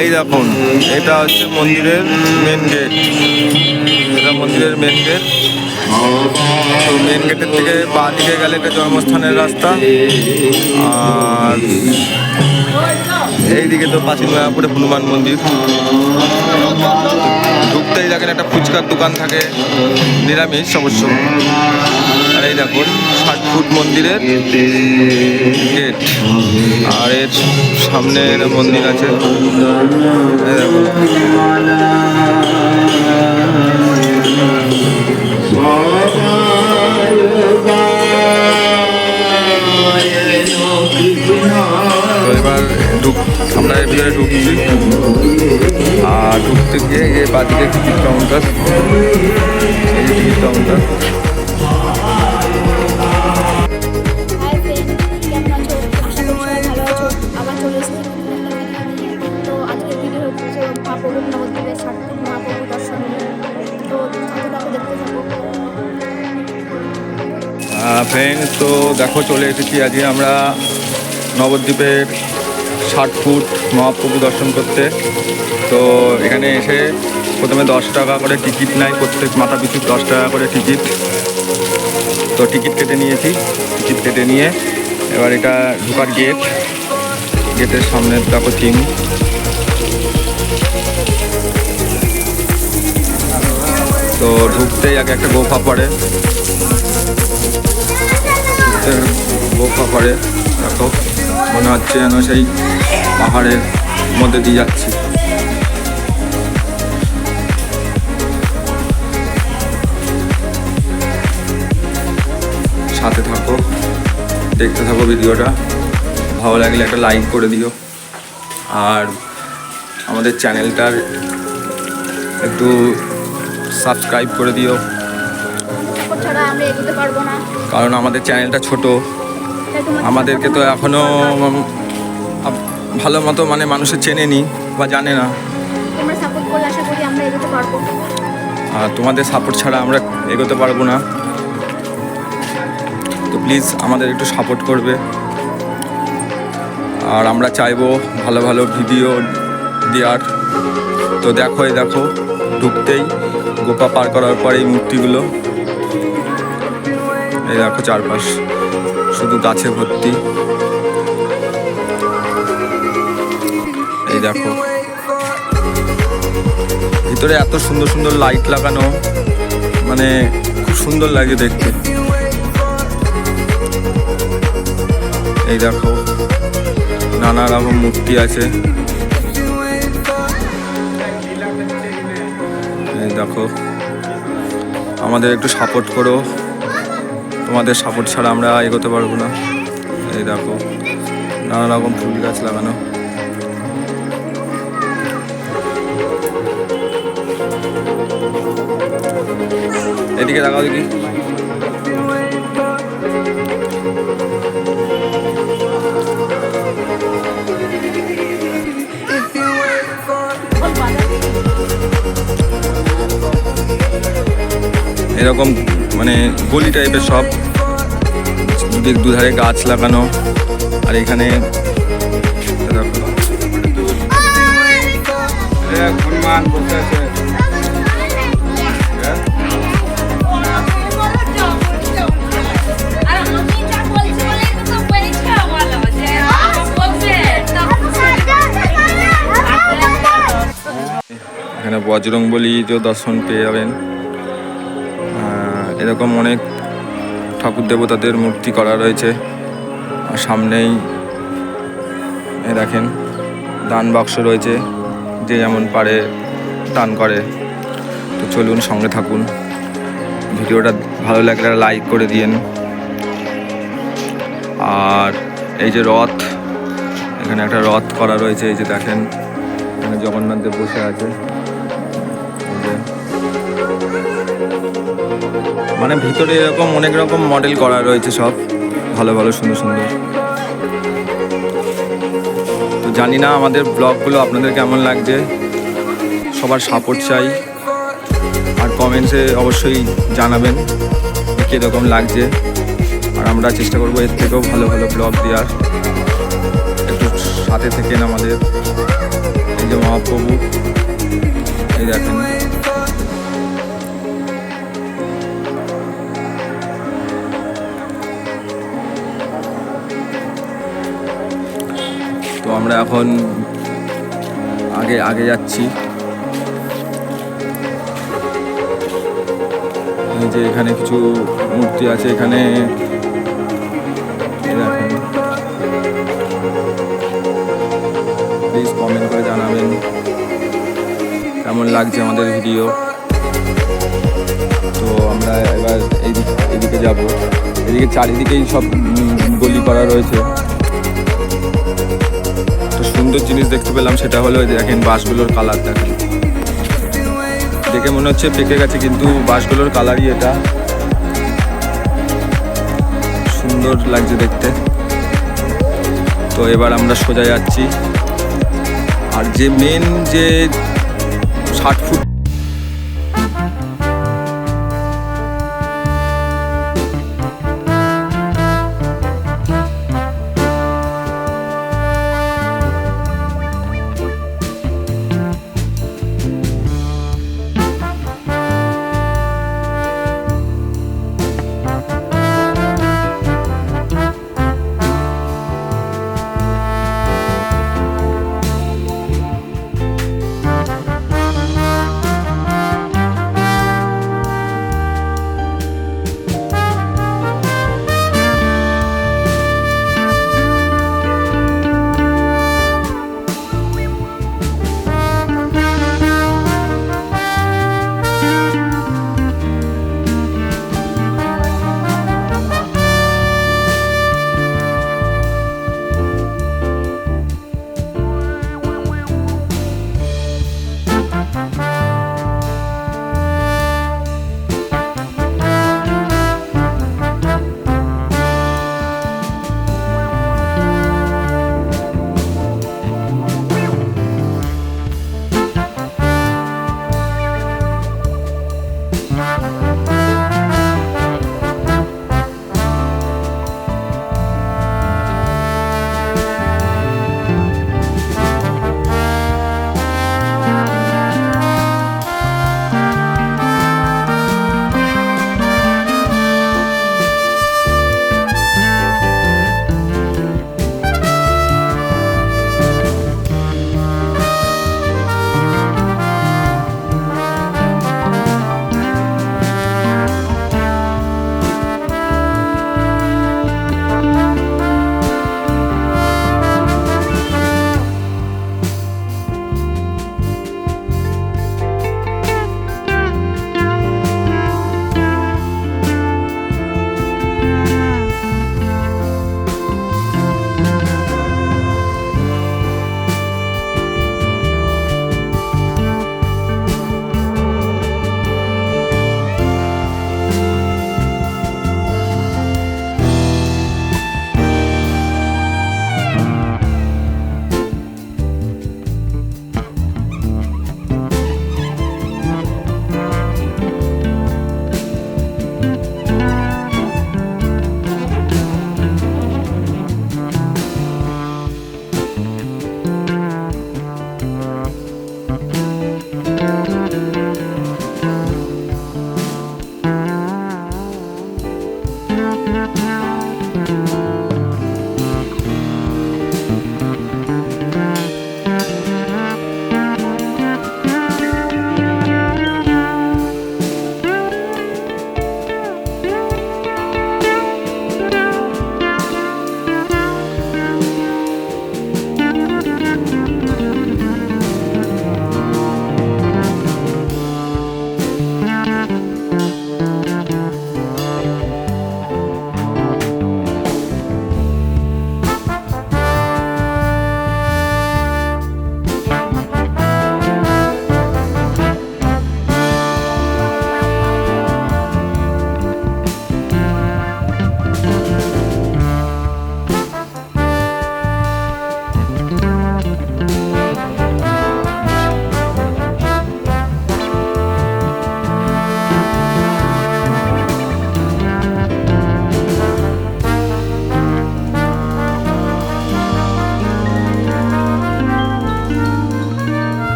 এই দেখুন, এটা হচ্ছে মন্দিরের মেন গেট। এটা মন্দিরের মেন গেট। তো মেন গেটের থেকে বাঁ দিকে গেলে এটা জন্মস্থানের রাস্তা, আর এইদিকে তো প্রাচীন মায়াপুরে হনুমান মন্দির। ঢুকতেই দেখেন একটা ফুচকার দোকান থাকে, নিরামিষ অবশ্য। আর এই দেখুন 60 ফুট মন্দিরের গেট, আর এর সামনে মন্দির আছে। এই দেখুন, এবার আমরা এর ভিতরে ঢুকছি। আর ঢুকতে গিয়ে এই বাদিকে টিকিট কাউন্টার, এই যে টিকিট কাউন্টার। ফ্রেন্ড, তো দেখো চলে এসেছি আজকে আমরা নবদ্বীপের 60 ফুট মহাপ্রভু দর্শন করতে। তো এখানে এসে প্রথমে 10 টাকা করে টিকিট নেয়, প্রত্যেক মাথা পিছু 10 টাকা করে টিকিট। তো টিকিট কেটে নিয়েছি, টিকিট কেটে নিয়ে এবার এটা ঢোকার গেট, গেটের সামনে দেখো থিম। তো ঢুকতেই আগে একটা গোফা পড়ে, গোফা পড়ে দেখো, মনে হচ্ছে যেন সেই পাহাড়ের মধ্যে দিয়ে যাচ্ছি। সাথে থাকো, দেখতে থাকো ভিডিওটা। ভালো লাগলে একটা লাইক করে দিও, আর আমাদের চ্যানেলটার একটু সাবস্ক্রাইব করে দিও, কারণ আমাদের চ্যানেলটা ছোট। আমাদেরকে তো এখনও ভালো মতো মানে মানুষের চেনেনি বা জানে না, আর তোমাদের সাপোর্ট ছাড়া আমরা এগোতে পারবো না। তো প্লিজ আমাদের একটু সাপোর্ট করবে, আর আমরা চাইবো ভালো ভালো ভিডিও দেওয়ার। তো দেখো, এই দেখো ঢুকতেই গোপা পার করার পর এই মূর্তিগুলো, এই দেখো চারপাশ শুধু গাছে ভর্তি। এই দেখো ভিতরে এত সুন্দর সুন্দর লাইট লাগানো, মানে খুব সুন্দর লাগে দেখতে। এই দেখো নানা রকম মূর্তি আছে। এই দেখো, আমাদের একটু সাপোর্ট করো, তোমাদের সাপোর্ট ছাড়া আমরা এগোতে পারবো না। এই দেখো নানা রকম ফুল গাছ লাগানো। এদিকে দেখাও দেখি। এরকম মানে গলি টাইপের সব, দুধারে গাছ লাগানো। আর এখানে হনুমান বসে আছে। এখানে বজরংবলী দর্শন পেয়ে যাবেন। এরকম অনেক ঠাকুর দেবতাদের মূর্তি করা রয়েছে। আর সামনেই দেখেন দান বাক্স রয়েছে, যে যেমন পারে দান করে। তো চলুন সঙ্গে থাকুন, ভিডিওটা ভালো লাগলে লাইক করে দিন। আর এই যে রথ, এখানে একটা রথ করা রয়েছে, এই যে দেখেন এখানে জগন্নাথ দেব বসে আছে। মানে ভিতরে এরকম অনেক রকম মডেল করা রয়েছে, সব ভালো ভালো সুন্দর সুন্দর। তো জানি না আমাদের ব্লগগুলো আপনাদের কেমন লাগছে, সবার সাপোর্ট চাই। আর কমেন্টসে অবশ্যই জানাবেন কীরকম লাগছে। আর আমরা চেষ্টা করবো এর থেকেও ভালো ভালো ব্লগ দেওয়ার। একটু সাথে থেকেন আমাদের। এই যে মহাপ্রভু। এই দেখেন, তো আমরা এখন আগে আগে যাচ্ছি। এই যে এখানে কিছু মূর্তি আছে, এখানে দেখেন। প্লিজ কমেন্ট করে জানাবেন কেমন লাগছে আমাদের ভিডিও। তো আমরা এবার এদিকে যাব। এদিকে চারিদিকেই সব গলি করা রয়েছে। তো সুন্দর জিনিস দেখতে পেলাম, সেটা হলো দেখেন বাঁশগুলোর কালার। দেখেন, দেখে মনে হচ্ছে পেকে গেছে, কিন্তু বাঁশগুলোর কালারই এটা। সুন্দর লাগছে দেখতে। তো এবার আমরা সোজা যাচ্ছি। আর যে মেন যে 60 ফুট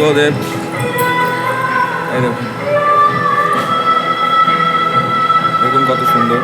বুদ্ধদেব, এই দেখুন দেখুন কত সুন্দর।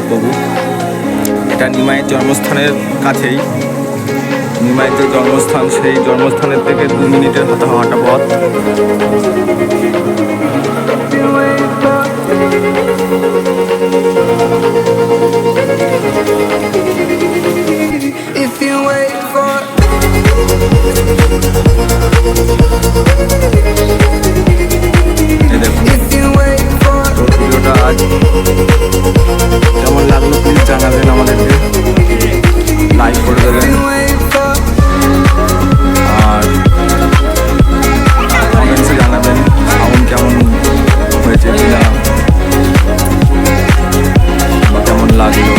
নবাববাবু। এটা নিমাইয়ের জন্মস্থানের কাছেই, নিমাইয়ের যে জন্মস্থান সেই জন্মস্থানের থেকে 2 মিনিটের হাঁটা পথ। ভিডিওটা আজ কেমন লাগলো প্লিজ জানাবেন আমাদেরকে, লাইক করে দেবেন আর কমেন্টসে জানাবেন সাউন্ড কেমন হয়েছে কিনা বা কেমন লাগলো।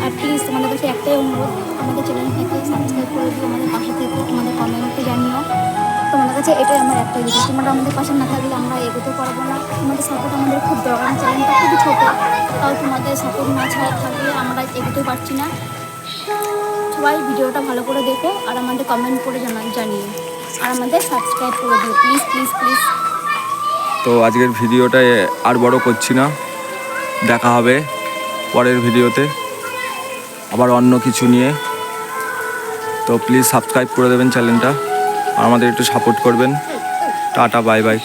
আর প্লিজ তোমাদের কাছে একটাই অনুরোধ, আমাদের চ্যানেলটাকে সাবস্ক্রাইব করে দিও, আমাদের পাশে থেকে তোমাদের কমেন্টে জানিও। তোমাদের কাছে এটাই আমার একটাই জিনিস, তোমরা আমাদের পাশে না থাকলে আমরা এগোতে পারবো না। তোমাদের সাপোর্ট আমাদের খুব দরকার, চ্যানেলটা খুবই ছোটো, তাও তোমাদের সাপোর্ট না ছাড়া থাকলে আমরা এগোতে পারছি না। সবাই ভিডিওটা ভালো করে দেখো আর আমাদের কমেন্ট করে জানিও আর আমাদের সাবস্ক্রাইব করে দিও প্লিজ প্লিজ প্লিজ। তো আজকের ভিডিওটা আর বড় করছি না, দেখা হবে পরের ভিডিওতে আবার অন্য কিছু নিয়ে। তো প্লিজ সাবস্ক্রাইব করে দেবেন চ্যানেলটা আর আমাদের একটু সাপোর্ট করবেন। Tata, bye bye.